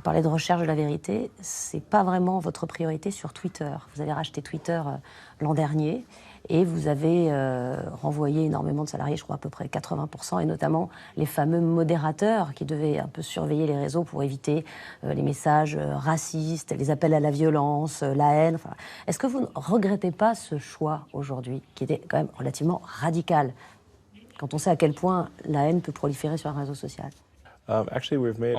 parlait de recherche de la vérité, c'est pas vraiment votre priorité sur Twitter. Vous avez racheté Twitter l'an dernier et vous avez renvoyé énormément de salariés, je crois à peu près 80%, et notamment les fameux modérateurs qui devaient un peu surveiller les réseaux pour éviter les messages racistes, les appels à la violence, la haine. Enfin, est-ce que vous ne regrettez pas ce choix aujourd'hui, qui était quand même relativement radical, quand on sait à quel point la haine peut proliférer sur un réseau social? En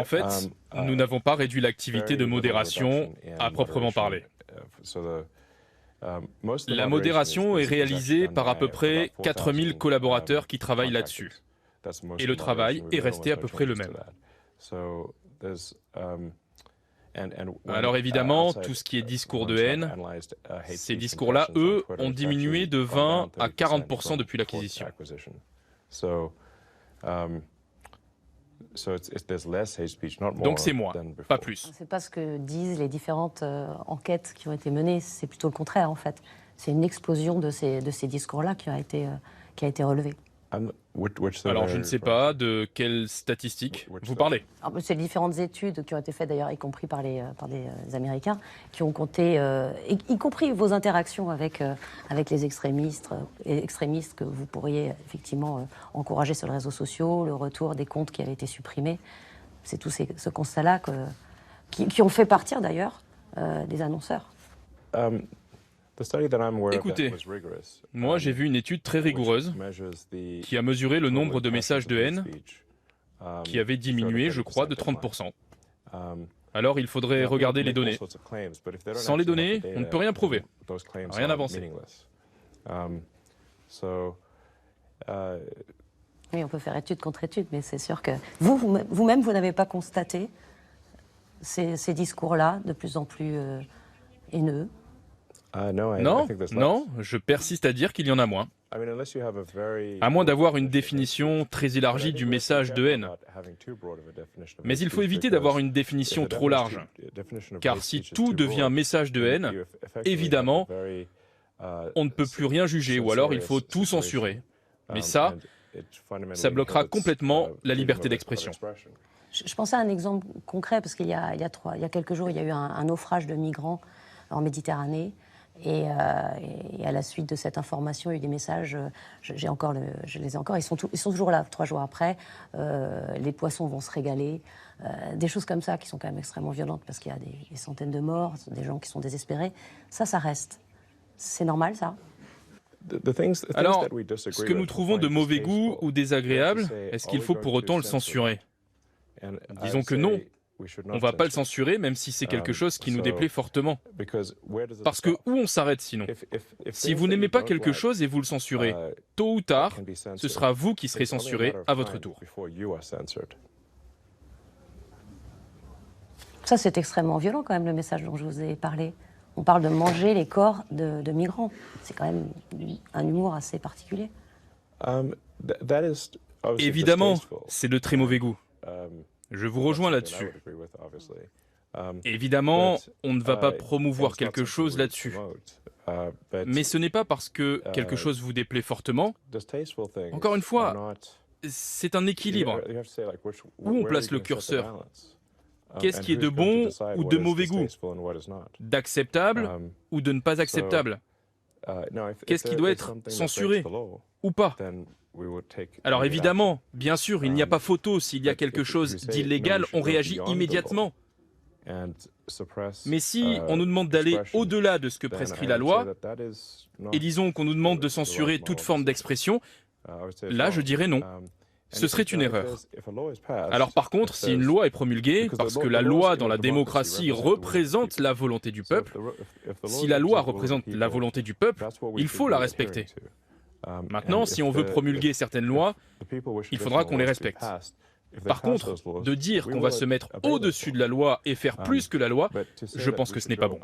fait, nous n'avons pas réduit l'activité de modération à proprement parler. La modération est réalisée par à peu près 4000 collaborateurs qui travaillent là-dessus. Et le travail est resté à peu près le même. Alors évidemment, tout ce qui est discours de haine, ces discours-là, eux, ont diminué de 20 à 40% depuis l'acquisition. Donc c'est moins, pas plus. C'est pas ce que disent les différentes enquêtes qui ont été menées, c'est plutôt le contraire en fait. C'est une explosion de ces discours-là qui a été relevée. Alors je ne sais pas de quelles statistiques vous parlez. C'est les différentes études qui ont été faites d'ailleurs, y compris par des Américains, qui ont compté, y compris vos interactions avec les extrémistes que vous pourriez effectivement encourager sur les réseaux sociaux, le retour des comptes qui avaient été supprimés. C'est tout ce constat-là qui ont fait partir d'ailleurs des annonceurs. Écoutez, moi j'ai vu une étude très rigoureuse qui a mesuré le nombre de messages de haine qui avait diminué, je crois, de 30%. Alors il faudrait regarder les données. Sans les données, on ne peut rien prouver, rien avancer. Oui, on peut faire étude contre étude, mais c'est sûr que vous-même, vous n'avez pas constaté ces discours-là de plus en plus haineux. Non, je persiste à dire qu'il y en a moins. À moins d'avoir une définition très élargie du message de haine. Mais il faut éviter d'avoir une définition trop large. Car si tout devient message de haine, évidemment, on ne peut plus rien juger, ou alors il faut tout censurer. Mais ça bloquera complètement la liberté d'expression. Je pensais à un exemple concret, parce qu'il y a quelques jours, il y a eu un naufrage de migrants en Méditerranée. Et à la suite de cette information, il y a eu des messages, je les ai encore, ils sont toujours là, 3 jours après, les poissons vont se régaler, des choses comme ça qui sont quand même extrêmement violentes parce qu'il y a des centaines de morts, des gens qui sont désespérés. Ça reste. C'est normal, ça? Alors, ce que nous trouvons de mauvais goût ou désagréable, est-ce qu'il faut pour autant le censurer? Disons que non. On ne va pas le censurer, même si c'est quelque chose qui nous déplaît fortement. Parce que où on s'arrête sinon? Si vous n'aimez pas quelque chose et vous le censurez, tôt ou tard, ce sera vous qui serez censuré à votre tour. Ça, c'est extrêmement violent quand même, le message dont je vous ai parlé. On parle de manger les corps de migrants. C'est quand même un humour assez particulier. Évidemment, c'est de très mauvais goût. Je vous rejoins là-dessus. Évidemment, on ne va pas promouvoir quelque chose là-dessus. Mais ce n'est pas parce que quelque chose vous déplaît fortement. Encore une fois, c'est un équilibre. Où on place le curseur? Qu'est-ce qui est de bon ou de mauvais goût? D'acceptable ou de ne pas acceptable? Qu'est-ce qui doit être censuré ou pas? Alors évidemment, bien sûr, il n'y a pas photo. S'il y a quelque chose d'illégal, on réagit immédiatement. Mais si on nous demande d'aller au-delà de ce que prescrit la loi, et disons qu'on nous demande de censurer toute forme d'expression, là je dirais non. Ce serait une erreur. Alors par contre, si une loi est promulguée, parce que la loi dans la démocratie représente la volonté du peuple, si la loi représente la volonté du peuple, il faut la respecter. Maintenant, si on veut promulguer certaines lois, il faudra qu'on les respecte. Par contre, de dire qu'on va se mettre au-dessus de la loi et faire plus que la loi, je pense que ce n'est pas bon.